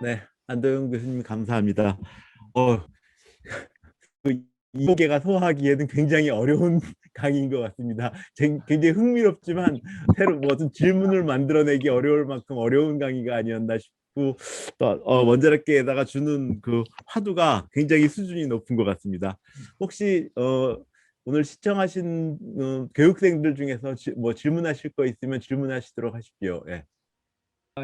네, 안도영 교수님 감사합니다. 어, 그 이개가 소화하기에는 굉장히 어려운 강의인 것 같습니다. 굉장히 흥미롭지만 새로 무슨 질문을 만들어내기 어려울 만큼 어려운 강의가 아니었나 싶고 또 원자력계에다가 주는 그 화두가 굉장히 수준이 높은 것 같습니다. 혹시 오늘 시청하신 교육생들 중에서 뭐 질문하실 거 있으면 질문하시도록 하십시오. 예.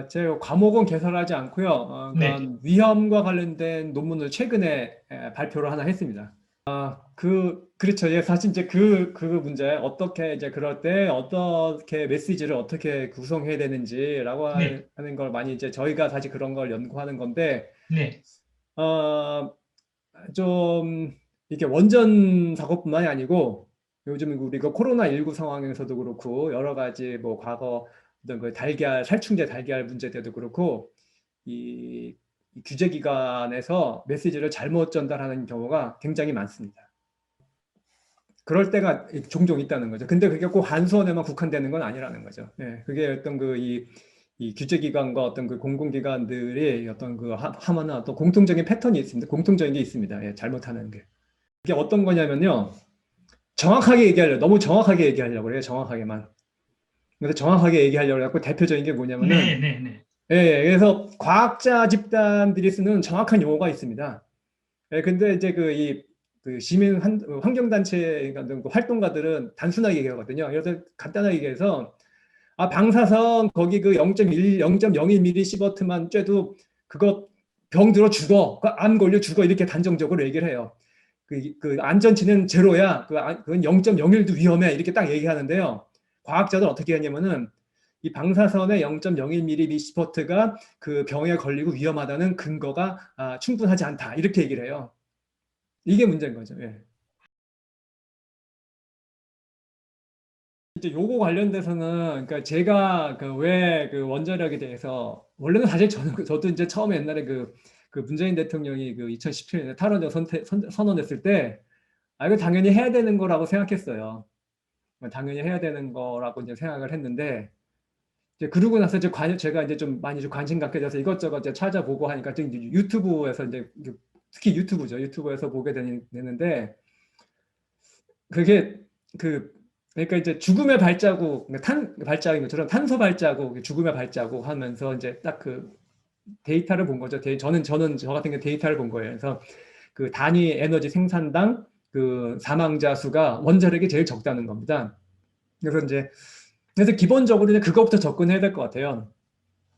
제 과목은 개설하지 않고요. 네, 그러니까 위험과 관련된 논문을 최근에 발표를 하나 했습니다. 그렇죠. 예, 사실 이제 그 문제, 어떻게 이제 그럴 때 어떻게 메시지를 어떻게 구성해야 되는지라고 네, 하는 걸 많이 이제 저희가 사실 그런 걸 연구하는 건데, 네, 어, 좀 이렇게 원전 사고뿐만이 아니고 요즘 우리가 코로나19 상황에서도 그렇고 여러 가지 뭐 과거 어떤 그 달걀 살충제 달걀 문제 때도 그렇고 이 규제기관에서 메시지를 잘못 전달하는 경우가 굉장히 많습니다. 그럴 때가 종종 있다는 거죠. 근데 그게 꼭 한수원에만 국한되는 건 아니라는 거죠. 예, 그게 어떤 이 규제기관과 어떤 그 공공기관들이 어떤 그 하나는 어떤 공통적인 패턴이 있습니다. 공통적인 게 있습니다. 예, 잘못하는 게. 이게 어떤 거냐면요. 정확하게 얘기하려고, 너무 정확하게 얘기하려고 그래요. 정확하게만. 그래서 정확하게 얘기하려고 해갖고 대표적인 게 네, 뭐냐면은, 네, 네, 예, 그래서 과학자 집단들이 쓰는 정확한 용어가 있습니다. 예, 근데 이제 그 시민 환경단체 같은 그 활동가들은 단순하게 얘기하거든요. 그래서 간단하게 얘기해서, 방사선 거기 그 0.1, 0.01mm 시버트만 쬐도 그거 병 들어 죽어. 암 걸려 죽어. 이렇게 단정적으로 얘기를 해요. 그 안전치는 제로야. 그건 0.01도 위험해. 이렇게 딱 얘기하는데요. 과학자들 어떻게 하냐면은 이 방사선의 0.01mm 시버트가 그 병에 걸리고 위험하다는 근거가 충분하지 않다. 이렇게 얘기를 해요. 이게 문제인 거죠. 예. 이제 요거 관련돼서는 그러니까 제가 그 왜 그 원자력에 대해서 원래는 사실 저도 이제 처음에 옛날에 그 문재인 대통령이 그 2017년에 탈원전 선언했을 때 이거 당연히 해야 되는 거라고 생각했어요. 당연히 해야 되는 거라고 이제 생각을 했는데 이제 그러고 나서 제가 이제 좀 많이 좀 관심 갖게 돼서 이것저것 이제 찾아보고 하니까 좀 이제 유튜브에서 이제 특히 유튜브죠. 유튜브에서 보게 되는데 그게 그 그러니까 이제 죽음의 발자국, 발자국인 것처럼 탄소 발자국, 죽음의 발자국 하면서 이제 딱 그 데이터를 본 거죠. 저는 저 같은 경우 데이터를 본 거예요. 그래서 그 단위 에너지 생산당 그 사망자 수가 원자력이 제일 적다는 겁니다. 그래서 기본적으로 이제 그것부터 접근해야 될 것 같아요.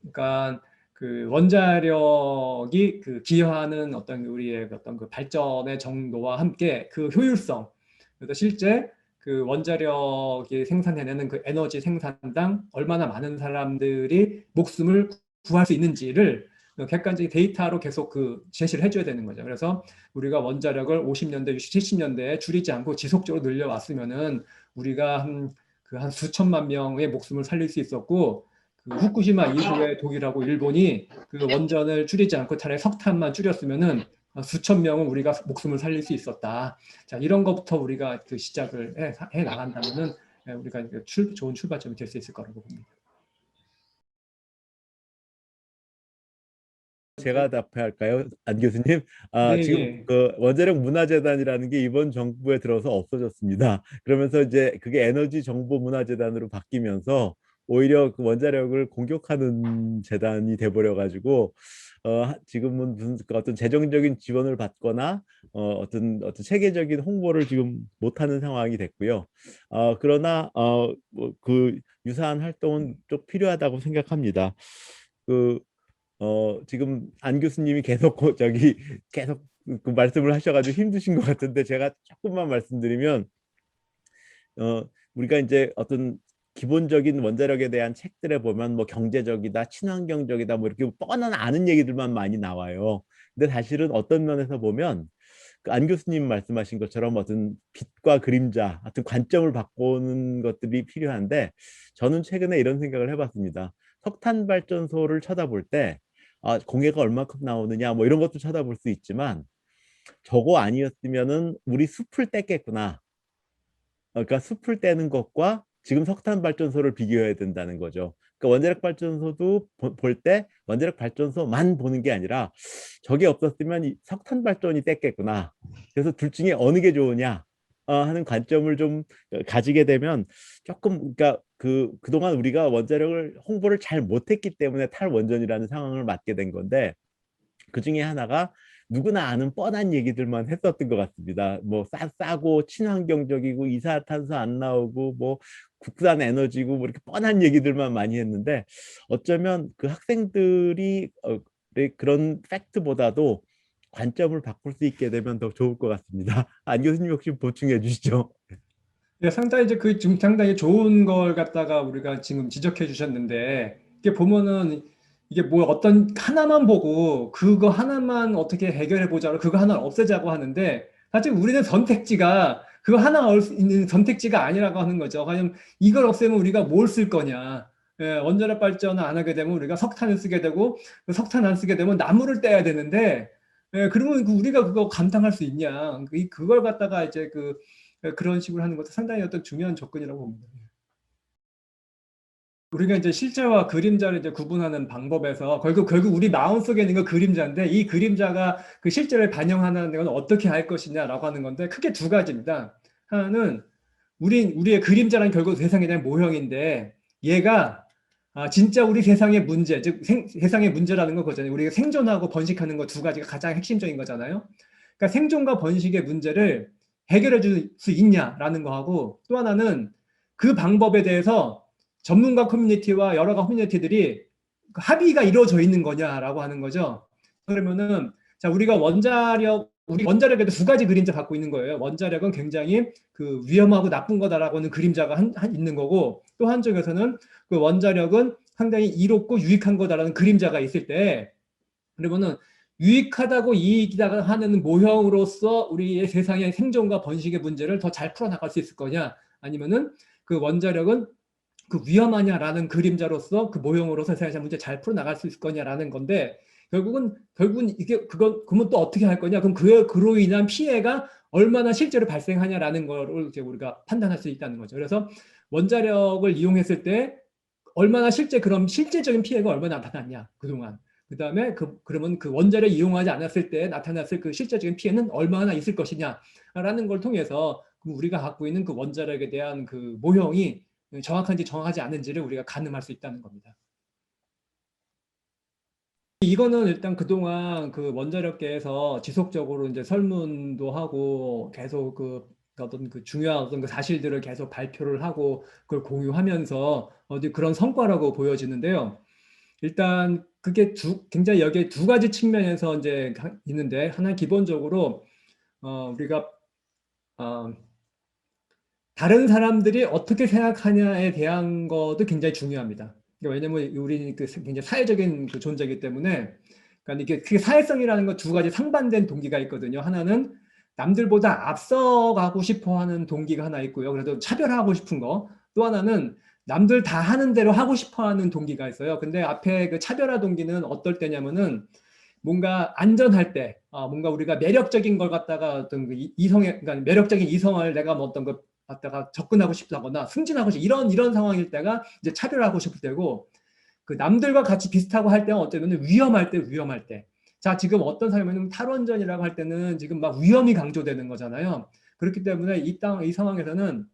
그러니까 그 원자력이 그 기여하는 어떤 우리의 어떤 그 발전의 정도와 함께 그 효율성, 그래서 실제 그 원자력이 생산해내는 그 에너지 생산당 얼마나 많은 사람들이 목숨을 구할 수 있는지를 객관적인 데이터로 계속 그 제시를 해줘야 되는 거죠. 그래서 우리가 원자력을 50년대, 60, 70년대에 줄이지 않고 지속적으로 늘려왔으면은 우리가 한 수천만 명의 목숨을 살릴 수 있었고 그 후쿠시마 이후에 독일하고 일본이 그 원전을 줄이지 않고 차라리 석탄만 줄였으면은 수천 명은 우리가 목숨을 살릴 수 있었다. 자, 이런 것부터 우리가 그 시작을 해 나간다면은 우리가 좋은 출발점이 될 수 있을 거라고 봅니다. 제가 답해야 할까요? 안 교수님? 네, 지금 예. 그 원자력 문화재단이라는 게 이번 정부에 들어서 없어졌습니다. 그러면서 이제 그게 에너지 정보 문화재단으로 바뀌면서 오히려 그 원자력을 공격하는 재단이 돼버려 가지고 지금은 무슨 그 어떤 재정적인 지원을 받거나 어떤 체계적인 홍보를 지금 못하는 상황이 됐고요. 그러나 뭐그 유사한 활동은 좀 필요하다고 생각합니다. 그 지금 안 교수님이 계속 계속 그 말씀을 하셔가지고 힘드신 것 같은데 제가 조금만 말씀드리면 우리가 이제 어떤 기본적인 원자력에 대한 책들에 보면 뭐 경제적이다, 친환경적이다, 뭐 이렇게 뻔한 아는 얘기들만 많이 나와요. 근데 사실은 어떤 면에서 보면 그 안 교수님 말씀하신 것처럼 어떤 빛과 그림자, 어떤 관점을 바꾸는 것들이 필요한데 저는 최근에 이런 생각을 해봤습니다. 석탄 발전소를 쳐다볼 때 공해가 얼마큼 나오느냐 뭐 이런 것도 쳐다볼 수 있지만 저거 아니었으면은 우리 숲을 뗐겠구나. 그러니까 숲을 떼는 것과 지금 석탄 발전소를 비교해야 된다는 거죠. 그러니까 원자력 발전소도 볼 때 원자력 발전소만 보는 게 아니라 저게 없었으면 이 석탄 발전이 뗐겠구나. 그래서 둘 중에 어느 게 좋으냐 하는 관점을 좀 가지게 되면 조금 그러니까 그동안 우리가 원자력을 홍보를 잘 못했기 때문에 탈원전이라는 상황을 맞게 된 건데 그 중에 하나가 누구나 아는 뻔한 얘기들만 했었던 것 같습니다. 뭐 싸고 친환경적이고 이산화탄소 안 나오고 뭐 국산 에너지고 뭐 이렇게 뻔한 얘기들만 많이 했는데 어쩌면 그 학생들이 그런 팩트보다도 관점을 바꿀 수 있게 되면 더 좋을 것 같습니다. 안 교수님 혹시 보충해 주시죠? 예, 상당히 이제 그 지금 상당히 좋은 걸 갖다가 우리가 지금 지적해 주셨는데 이게 보면은 이게 뭐 어떤 하나만 보고 그거 하나만 어떻게 해결해 보자고 그거 하나를 없애자고 하는데 사실 우리는 선택지가 그거 하나 있는 선택지가 아니라고 하는 거죠. 과연 이걸 없애면 우리가 뭘 쓸 거냐? 예, 원자력 발전을 안 하게 되면 우리가 석탄을 쓰게 되고 그 석탄 안 쓰게 되면 나무를 떼야 되는데 예, 그러면 우리가 그거 감당할 수 있냐? 그걸 갖다가 이제 그런 식으로 하는 것도 상당히 어떤 중요한 접근이라고 봅니다. 우리가 이제 실제와 그림자를 이제 구분하는 방법에서 결국 우리 마음속에 있는 거 그림자인데 이 그림자가 그 실제를 반영하는 건 어떻게 할 것이냐라고 하는 건데 크게 두 가지입니다. 하나는 우리의 그림자란 결국 세상에 대한 모형인데 얘가 진짜 우리 세상의 문제, 즉 세상의 문제라는 거 그거잖아요. 우리가 생존하고 번식하는 거 두 가지가 가장 핵심적인 거잖아요. 그러니까 생존과 번식의 문제를 해결해 줄 수 있냐라는 거하고 또 하나는 그 방법에 대해서 전문가 커뮤니티와 여러 커뮤니티들이 합의가 이루어져 있는 거냐라고 하는 거죠. 그러면은 자 우리가 우리 원자력에도 두 가지 그림자 갖고 있는 거예요. 원자력은 굉장히 그 위험하고 나쁜 거다라고 하는 그림자가 있는 거고 또 한쪽에서는 그 원자력은 상당히 이롭고 유익한 거다라는 그림자가 있을 때 그러면은 유익하다고 이익이다 하는 모형으로서 우리의 세상의 생존과 번식의 문제를 더 잘 풀어나갈 수 있을 거냐 아니면은 그 원자력은 그 위험하냐라는 그림자로서 그 모형으로서 세상의 문제 잘 풀어나갈 수 있을 거냐라는 건데 결국은 이게 그러면 또 어떻게 할 거냐? 그럼 그로 인한 피해가 얼마나 실제로 발생하냐라는 거를 이제 우리가 판단할 수 있다는 거죠. 그래서 원자력을 이용했을 때 얼마나 그럼 실제적인 피해가 얼마나 나타났냐 그동안. 그다음에 그러면 그 원자력 이용하지 않았을 때 나타났을 그 실제적인 피해는 얼마나 있을 것이냐라는 걸 통해서 우리가 갖고 있는 그 원자력에 대한 그 모형이 정확한지 정확하지 않은지를 우리가 가늠할 수 있다는 겁니다. 이거는 일단 그동안 그 원자력계에서 지속적으로 이제 설문도 하고 계속 그 어떤 그 중요한 어떤 그 사실들을 계속 발표를 하고 그걸 공유하면서 어디 그런 성과라고 보여지는데요. 일단 그게 굉장히 여기에 두 가지 측면에서 이제 있는데 하나 기본적으로 우리가 다른 사람들이 어떻게 생각하냐에 대한 것도 굉장히 중요합니다. 왜냐면 우리는 굉장히 사회적인 그 존재이기 때문에 그러니까 이게 그게 사회성이라는 건 두 가지 상반된 동기가 있거든요. 하나는 남들보다 앞서가고 싶어 하는 동기가 하나 있고요. 그래도 차별하고 싶은 거. 또 하나는 남들 다 하는 대로 하고 싶어 하는 동기가 있어요. 근데 앞에 그 차별화 동기는 어떨 때냐면은 뭔가 안전할 때, 뭔가 우리가 매력적인 걸 갖다가 어떤 그러니까 매력적인 이성을 내가 뭐 어떤 거 갖다가 접근하고 싶다거나 승진하고 싶 이런 상황일 때가 이제 차별하고 싶을 때고 그 남들과 같이 비슷하고 할 때는 어쩌면 위험할 때. 자, 지금 어떤 상황이면 탈원전이라고 할 때는 지금 막 위험이 강조되는 거잖아요. 그렇기 때문에 이 상황에서는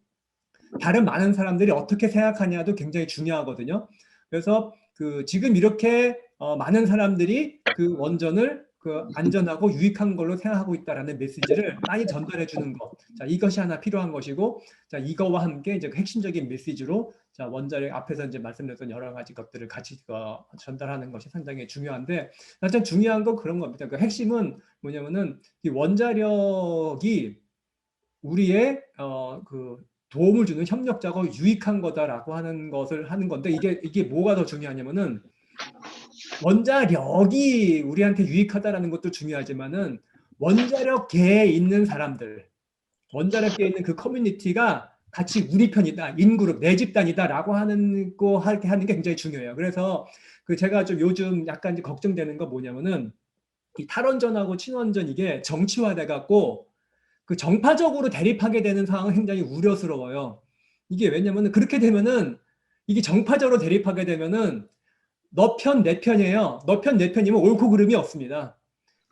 다른 많은 사람들이 어떻게 생각하냐도 굉장히 중요하거든요. 그래서 그 지금 이렇게 많은 사람들이 그 원전을 그 안전하고 유익한 걸로 생각하고 있다라는 메시지를 많이 전달해 주는 것. 자, 이것이 하나 필요한 것이고, 자, 이거와 함께 이제 핵심적인 메시지로 자, 원자력 앞에서 이제 말씀드렸던 여러 가지 것들을 같이 전달하는 것이 상당히 중요한데, 가장 중요한 건 그런 겁니다. 그 핵심은 뭐냐면은 이 원자력이 우리의 그 도움을 주는 협력자고 유익한 거다라고 하는 것을 하는 건데 이게 뭐가 더 중요하냐면은 원자력이 우리한테 유익하다라는 것도 중요하지만은 원자력계에 있는 사람들, 원자력계에 있는 그 커뮤니티가 같이 우리 편이다, 인그룹, 내 집단이다라고 하는 게 굉장히 중요해요. 그래서 그 제가 좀 요즘 약간 걱정되는 거 뭐냐면은 이 탈원전하고 친원전 이게 정치화돼 갖고 그 정파적으로 대립하게 되는 상황은 굉장히 우려스러워요. 이게 왜냐면은 그렇게 되면은 이게 정파적으로 대립하게 되면은 너 편, 내 편이에요. 너 편, 내 편이면 옳고 그름이 없습니다.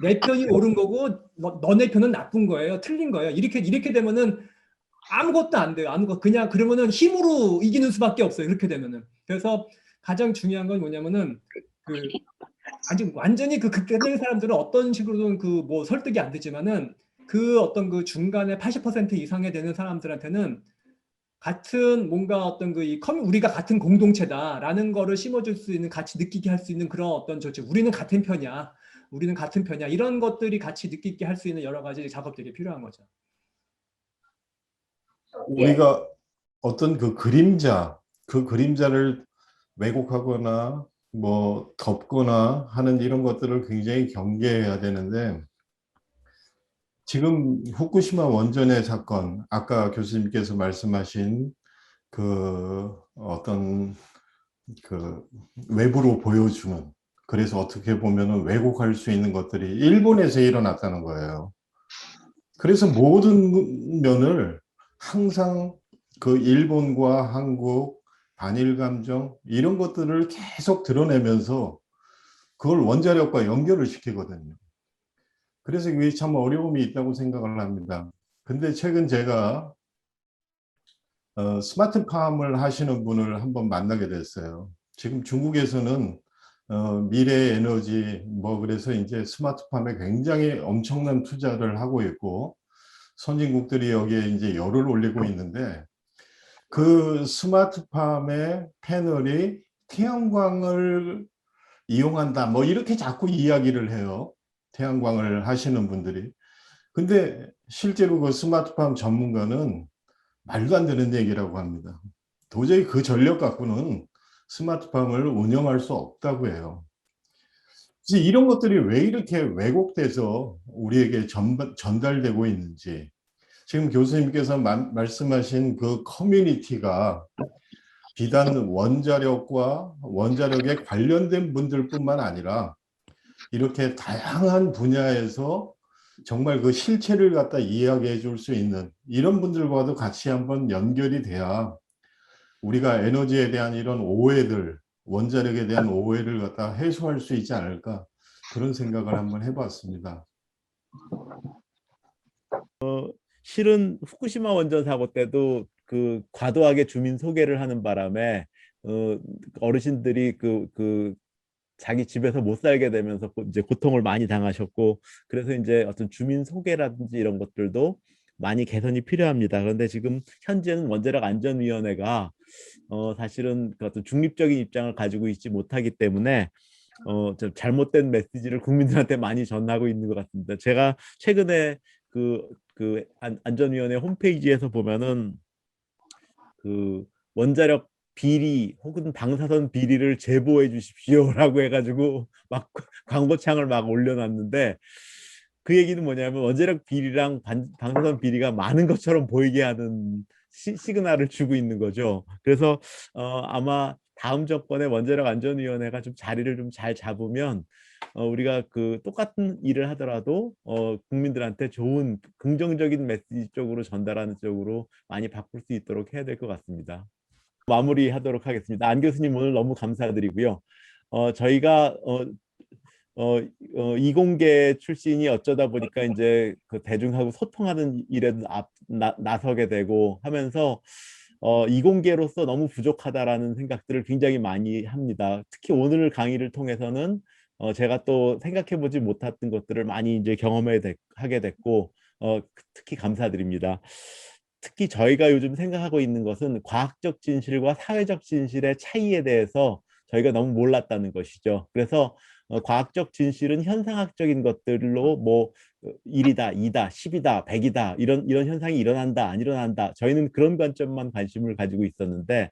내 편이 옳은 거고 너네 편은 나쁜 거예요. 틀린 거예요. 이렇게 되면은 아무것도 안 돼요. 아무것 그냥 그러면은 힘으로 이기는 수밖에 없어요. 그렇게 되면은. 그래서 가장 중요한 건 뭐냐면은 그 아직 완전히 그 극단적인 사람들은 어떤 식으로든 그 뭐 설득이 안 되지만은 그 어떤 그 중간에 80% 이상에 되는 사람들한테는 같은 뭔가 어떤 그 우리가 같은 공동체다라는 거를 심어줄 수 있는 같이 느끼게 할 수 있는 그런 어떤 조치 우리는 같은 편이야. 우리는 같은 편이야. 이런 것들이 같이 느끼게 할 수 있는 여러 가지 작업들이 필요한 거죠. 우리가 어떤 그 그림자, 그 그림자를 왜곡하거나 뭐 덮거나 하는 이런 것들을 굉장히 경계해야 되는데, 지금 후쿠시마 원전의 사건, 아까 교수님께서 말씀하신 그 어떤 그 외부로 보여주는, 그래서 어떻게 보면은 왜곡할 수 있는 것들이 일본에서 일어났다는 거예요. 그래서 모든 면을 항상 그 일본과 한국, 반일 감정 이런 것들을 계속 드러내면서 그걸 원자력과 연결을 시키거든요. 그래서 이게 참 어려움이 있다고 생각을 합니다. 근데 최근 제가 스마트팜을 하시는 분을 한번 만나게 됐어요. 지금 중국에서는 미래 에너지 뭐 그래서 이제 스마트팜에 굉장히 엄청난 투자를 하고 있고 선진국들이 여기에 이제 열을 올리고 있는데, 그 스마트팜의 패널이 태양광을 이용한다 뭐 이렇게 자꾸 이야기를 해요. 태양광을 하시는 분들이. 근데 실제로 그 스마트팜 전문가는 말도 안 되는 얘기라고 합니다. 도저히 그 전력 갖고는 스마트팜을 운영할 수 없다고 해요. 그래서 이런 것들이 왜 이렇게 왜곡돼서 우리에게 전달되고 있는지, 지금 교수님께서 말씀하신 그 커뮤니티가 비단 원자력과 원자력에 관련된 분들뿐만 아니라 이렇게 다양한 분야에서 정말 그 실체를 갖다 이야기해 줄 수 있는 이런 분들과도 같이 한번 연결이 돼야 우리가 에너지에 대한 이런 오해들, 원자력에 대한 오해를 갖다 해소할 수 있지 않을까, 그런 생각을 한번 해봤습니다. 실은 후쿠시마 원전 사고 때도 그 과도하게 주민 소개를 하는 바람에 어르신들이 그 자기 집에서 못 살게 되면서 이제 고통을 많이 당하셨고, 그래서 이제 어떤 주민 소개라든지 이런 것들도 많이 개선이 필요합니다. 그런데 지금 현재는 원자력 안전위원회가 사실은 그 어떤 중립적인 입장을 가지고 있지 못하기 때문에 좀 잘못된 메시지를 국민들한테 많이 전하고 있는 것 같습니다. 제가 최근에 그 안전위원회 홈페이지에서 보면은 그 원자력 비리 혹은 방사선 비리를 제보해 주십시오라고 해가지고 막 광고창을 막 올려놨는데, 그 얘기는 뭐냐면 원자력 비리랑 방사선 비리가 많은 것처럼 보이게 하는 시그널을 주고 있는 거죠. 그래서 아마 다음 정권의 원자력 안전위원회가 좀 자리를 좀 잘 잡으면 우리가 그 똑같은 일을 하더라도 국민들한테 좋은 긍정적인 메시지 쪽으로 전달하는 쪽으로 많이 바꿀 수 있도록 해야 될 것 같습니다. 마무리하도록 하겠습니다. 안 교수님 오늘 너무 감사드리고요. 저희가 이공계 출신이 어쩌다 보니까 이제 그 대중하고 소통하는 일에 나서게 되고 하면서 이공계로서 너무 부족하다라는 생각들을 굉장히 많이 합니다. 특히 오늘 강의를 통해서는 제가 또 생각해보지 못했던 것들을 많이 이제 하게 됐고 특히 감사드립니다. 특히 저희가 요즘 생각하고 있는 것은 과학적 진실과 사회적 진실의 차이에 대해서 저희가 너무 몰랐다는 것이죠. 그래서 과학적 진실은 현상학적인 것들로 뭐 1이다, 2다, 10이다, 100이다 이런 현상이 일어난다, 안 일어난다. 저희는 그런 관점만 관심을 가지고 있었는데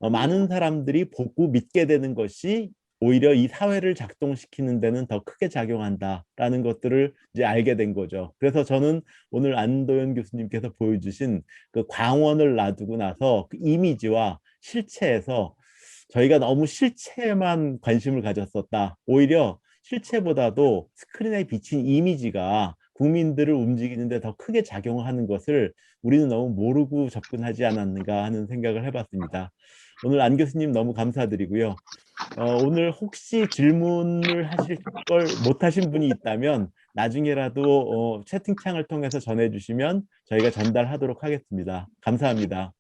많은 사람들이 보고 믿게 되는 것이 오히려 이 사회를 작동시키는 데는 더 크게 작용한다라는 것들을 이제 알게 된 거죠. 그래서 저는 오늘 안도현 교수님께서 보여주신 그 광원을 놔두고 나서 그 이미지와 실체에서 저희가 너무 실체에만 관심을 가졌었다. 오히려 실체보다도 스크린에 비친 이미지가 국민들을 움직이는데 더 크게 작용하는 것을 우리는 너무 모르고 접근하지 않았는가 하는 생각을 해봤습니다. 오늘 안 교수님 너무 감사드리고요. 오늘 혹시 질문을 하실 걸 못하신 분이 있다면 나중에라도 채팅창을 통해서 전해주시면 저희가 전달하도록 하겠습니다. 감사합니다.